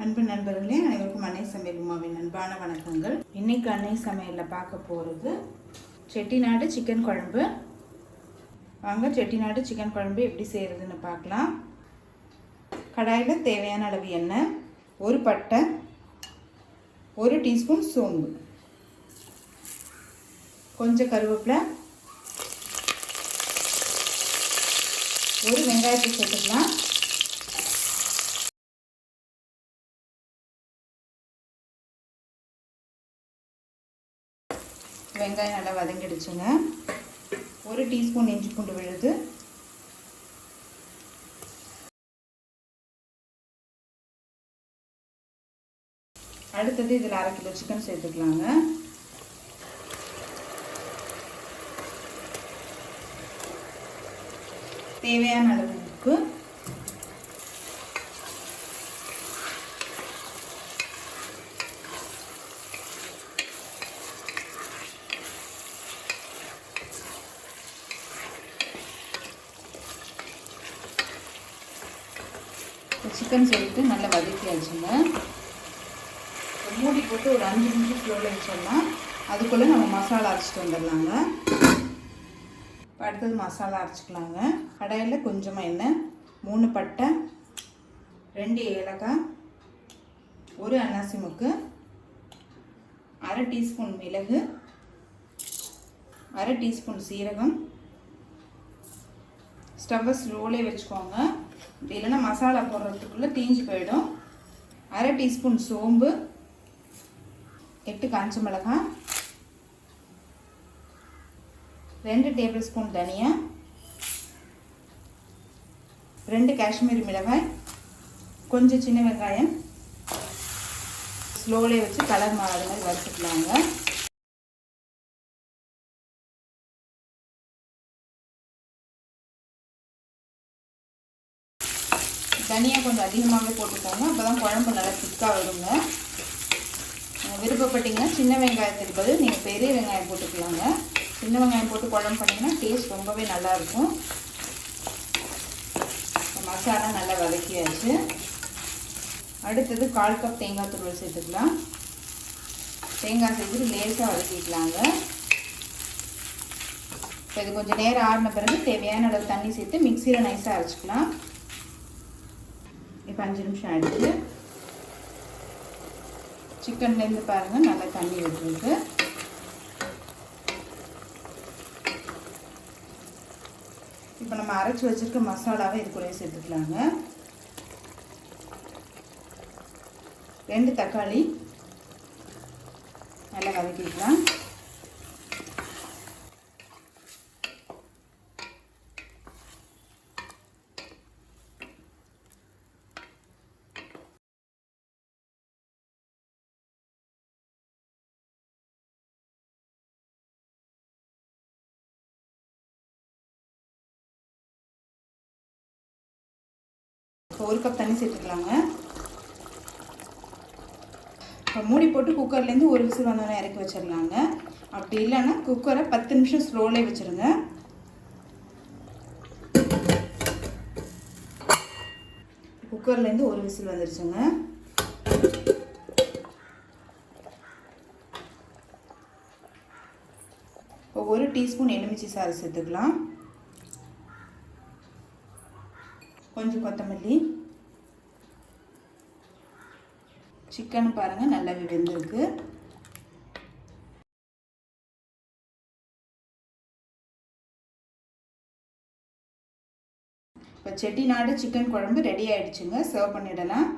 அன்பு நண்பர்களே, அனைவருக்கும் அன்னை சமையல் உமாவின் அன்பான வணக்கங்கள். இன்னைக்கு அன்னை சமையலில் பார்க்க போகிறது செட்டிநாடு சிக்கன் குழம்பு. வாங்க செட்டிநாடு சிக்கன் குழம்பு எப்படி செய்கிறதுன்னு பார்க்கலாம். கடாயில் தேவையான அளவு எண்ணெய், ஒரு பட்டை, ஒரு டீஸ்பூன் சோம்பு, கொஞ்சம் கருவேப்பிலை, ஒரு வெங்காயத்தை சேர்த்துக்கலாம். வெங்காயம் நல்லா வதங்கிடுச்சுங்க. ஒரு டீஸ்பூன் இஞ்சி பூண்டு விழுது, அடுத்தது இதில் 1/2 கிலோ சிக்கன் சேர்த்துக்கலாங்க. தேவையான அளவு உப்பு, சிக்கன் சேர்த்து நல்லா வதக்கியாச்சுங்க. மூடி போட்டு ஒரு 5 நிமிஷம் ஸ்லோவில் வச்சிடலாம். அதுக்குள்ளே நம்ம மசாலா அரைச்சிட்டு வந்துடலாங்க. இப்போ அடுத்தது மசாலா அரைச்சிக்கலாங்க. கடாயில் கொஞ்சமாக எண்ணெய், 3 பட்டை, 2 ஏலக்காய், ஒரு அன்னாசி முக்கு, 1/2 டீஸ்பூன் மிளகு, 1/2 டீஸ்பூன் சீரகம். ஸ்டவ்வை ஸ்லோலே வச்சுக்கோங்க, இல்லைன்னா மசாலா போடுறதுக்குள்ளே தீஞ்சு போயிடும். 1/2 டீஸ்பூன் சோம்பு, 8 காஞ்ச மிளகாய், 2 டேபிள் ஸ்பூன் தனியா, 2 காஷ்மீரி மிளகாய், கொஞ்சம் சின்ன வெங்காயம். ஸ்லோலே வச்சு கலர் மாறாத மாதிரி வறுத்துக்கலாங்க. தனியாக கொஞ்சம் அதிகமாகவே போட்டுக்கோங்க, அப்போ தான் குழம்பு நல்லா திக்காக வருங்க. விருப்பப்பட்டீங்கன்னா சின்ன வெங்காயத்துக்கு பதில் நீங்கள் பெரிய வெங்காயம் போட்டுக்கலாங்க. சின்ன வெங்காயம் போட்டு குழம்பு பண்ணிங்கன்னா டேஸ்ட் ரொம்பவே நல்லாயிருக்கும். மசாலா நல்லா வதக்கியாச்சு. அடுத்தது 1/4 கப் தேங்காய் துருவல் சேர்த்துக்கலாம். தேங்காய் சேர்த்துட்டு லேசாக வதக்கிக்கலாங்க. இப்போ இது கொஞ்சம் நேரம் ஆறின பிறகு தேவையான அளவு தண்ணி சேர்த்து மிக்சியில் நைஸாக அரைச்சிக்கலாம். இப்போ 5 நிமிஷம் ஆகிடுச்சு. சிக்கன்லேருந்து பாருங்கள் நல்லா தண்ணி விட்டுருக்கு. இப்போ நம்ம அரைச்சி வச்சுருக்க மசாலாவை இது கூட சேர்த்துக்கலாங்க. 2 தக்காளி நல்லா வதக்கிக்கலாம். இப்போ 1 கப் தண்ணி சேர்த்துக்கலாங்க. இப்போ மூடி போட்டு குக்கர்லேருந்து ஒரு விசில் வந்தோடனே இறக்கி வச்சிடலாங்க. அப்படி இல்லைன்னா குக்கரை 10 நிமிஷம் ஸ்லோலே வச்சுருங்க. குக்கர்லேருந்து ஒரு விசில் வந்துருச்சுங்க. இப்போ 1 டீஸ்பூன் எலுமிச்சை சாறு சேர்த்துக்கலாம். கொஞ்சம் கொத்தமல்லி. சிக்கன் பாருங்கள் நல்லாவே வெந்திருக்கு. இப்போ செட்டிநாடு சிக்கன் குழம்பு ரெடி ஆயிடுச்சுங்க. சர்வ் பண்ணிடலாம்.